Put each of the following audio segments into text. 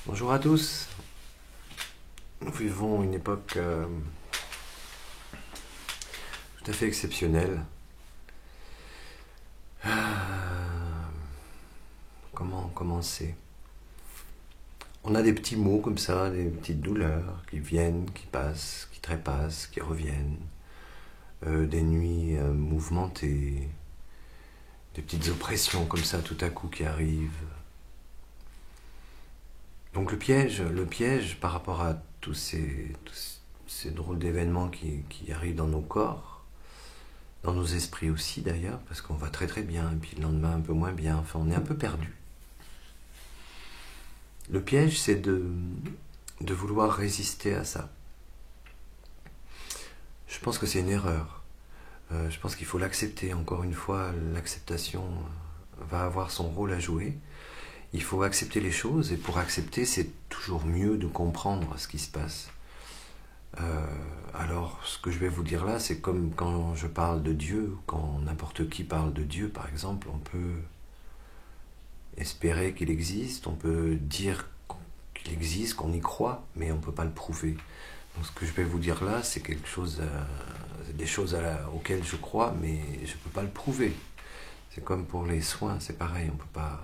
Bonjour à tous. Nous vivons une époque tout à fait exceptionnelle. Comment commencer? On a des petits mots comme ça, des petites douleurs qui viennent, qui passent, qui trépassent, qui reviennent. Des nuits mouvementées, des petites oppressions comme ça tout à coup qui arrivent. Donc le piège par rapport à tous ces drôles d'événements qui arrivent dans nos corps, dans nos esprits aussi d'ailleurs, parce qu'on va très très bien, et puis le lendemain un peu moins bien, enfin on est un peu perdu. Le piège, c'est de vouloir résister à ça. Je pense que c'est une erreur. Je pense qu'il faut l'accepter. Encore une fois, l'acceptation va avoir son rôle à jouer. Il faut accepter les choses, et pour accepter, c'est toujours mieux de comprendre ce qui se passe. Alors, ce que je vais vous dire là, c'est comme quand je parle de Dieu, quand n'importe qui parle de Dieu, par exemple, on peut espérer qu'il existe, on peut dire qu'il existe, qu'on y croit, mais on ne peut pas le prouver. Donc ce que je vais vous dire là, c'est quelque chose, des choses auxquelles je crois, mais je ne peux pas le prouver. C'est comme pour les soins, c'est pareil, on peut pas.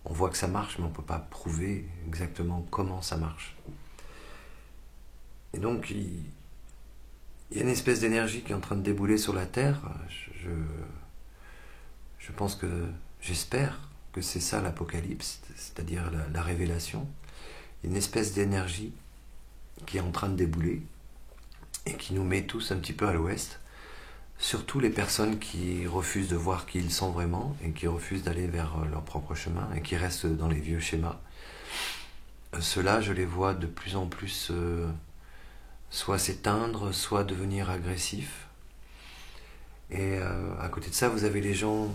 On voit que ça marche, mais on ne peut pas prouver exactement comment ça marche. Et donc, il y a une espèce d'énergie qui est en train de débouler sur la Terre. Je pense que, j'espère que c'est ça l'apocalypse, c'est-à-dire la révélation. Une espèce d'énergie qui est en train de débouler et qui nous met tous un petit peu à l'ouest. Surtout les personnes qui refusent de voir qui ils sont vraiment et qui refusent d'aller vers leur propre chemin et qui restent dans les vieux schémas. Ceux-là, je les vois de plus en plus soit s'éteindre, soit devenir agressifs. Et à côté de ça, vous avez les gens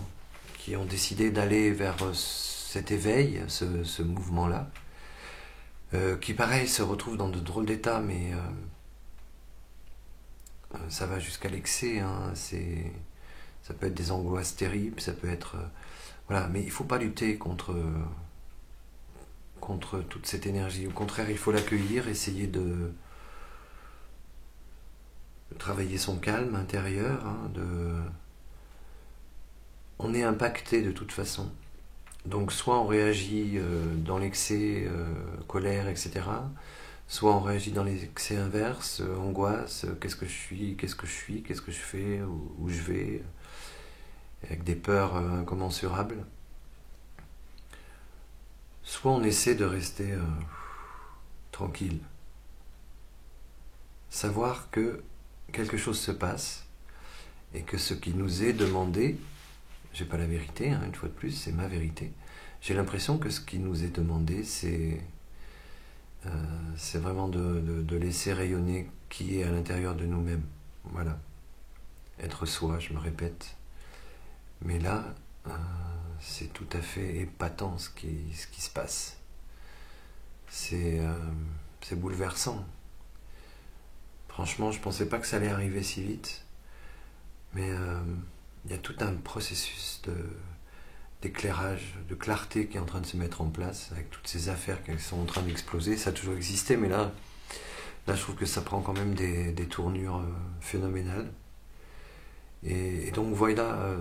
qui ont décidé d'aller vers cet éveil, ce mouvement-là, qui pareil se retrouvent dans de drôles d'états, mais ça va jusqu'à l'excès, hein. Ça peut être des angoisses terribles, ça peut être... voilà, mais il ne faut pas lutter contre toute cette énergie. Au contraire, il faut l'accueillir, essayer de travailler son calme intérieur. Hein, on est impacté de toute façon. Donc soit on réagit dans l'excès, colère, etc. Soit on réagit dans l'excès inverse, angoisse, qu'est-ce que je suis, qu'est-ce que je fais, où je vais, avec des peurs incommensurables. Soit on essaie de rester tranquille. Savoir que quelque chose se passe et que ce qui nous est demandé, j'ai pas la vérité, hein, une fois de plus, c'est ma vérité. J'ai l'impression que ce qui nous est demandé, c'est vraiment de laisser rayonner qui est à l'intérieur de nous-mêmes. Voilà. Être soi, je me répète. Mais là, c'est tout à fait épatant ce qui se passe. C'est bouleversant. Franchement, je ne pensais pas que ça allait arriver si vite. Mais il y a tout un processus d'éclairage, de clarté qui est en train de se mettre en place, avec toutes ces affaires qui sont en train d'exploser. Ça a toujours existé, mais là je trouve que ça prend quand même des tournures phénoménales. Et donc voilà,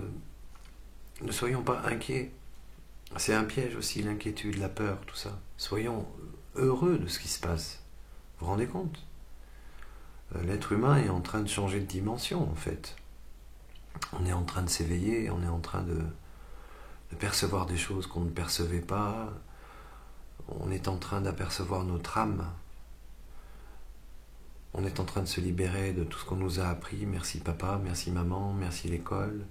ne soyons pas inquiets. C'est un piège aussi, l'inquiétude, la peur, tout ça. Soyons heureux de ce qui se passe. Vous vous rendez compte? L'être humain est en train de changer de dimension, en fait. On est en train de s'éveiller, on est en train de percevoir des choses qu'on ne percevait pas. On est en train d'apercevoir notre âme. On est en train de se libérer de tout ce qu'on nous a appris. Merci papa, merci maman, merci l'école,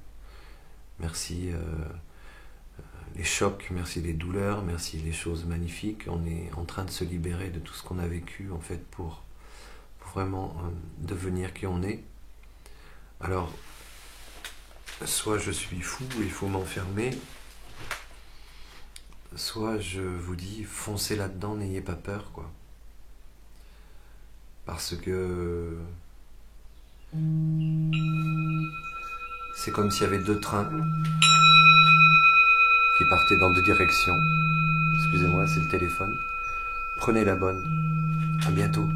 merci les chocs, merci les douleurs, merci les choses magnifiques. On est en train de se libérer de tout ce qu'on a vécu, en fait, pour vraiment devenir qui on est. Alors, soit je suis fou et il faut m'enfermer, soit je vous dis, foncez là-dedans, n'ayez pas peur, quoi. Parce que c'est comme s'il y avait deux trains qui partaient dans deux directions. Excusez-moi, c'est le téléphone. Prenez la bonne. À bientôt.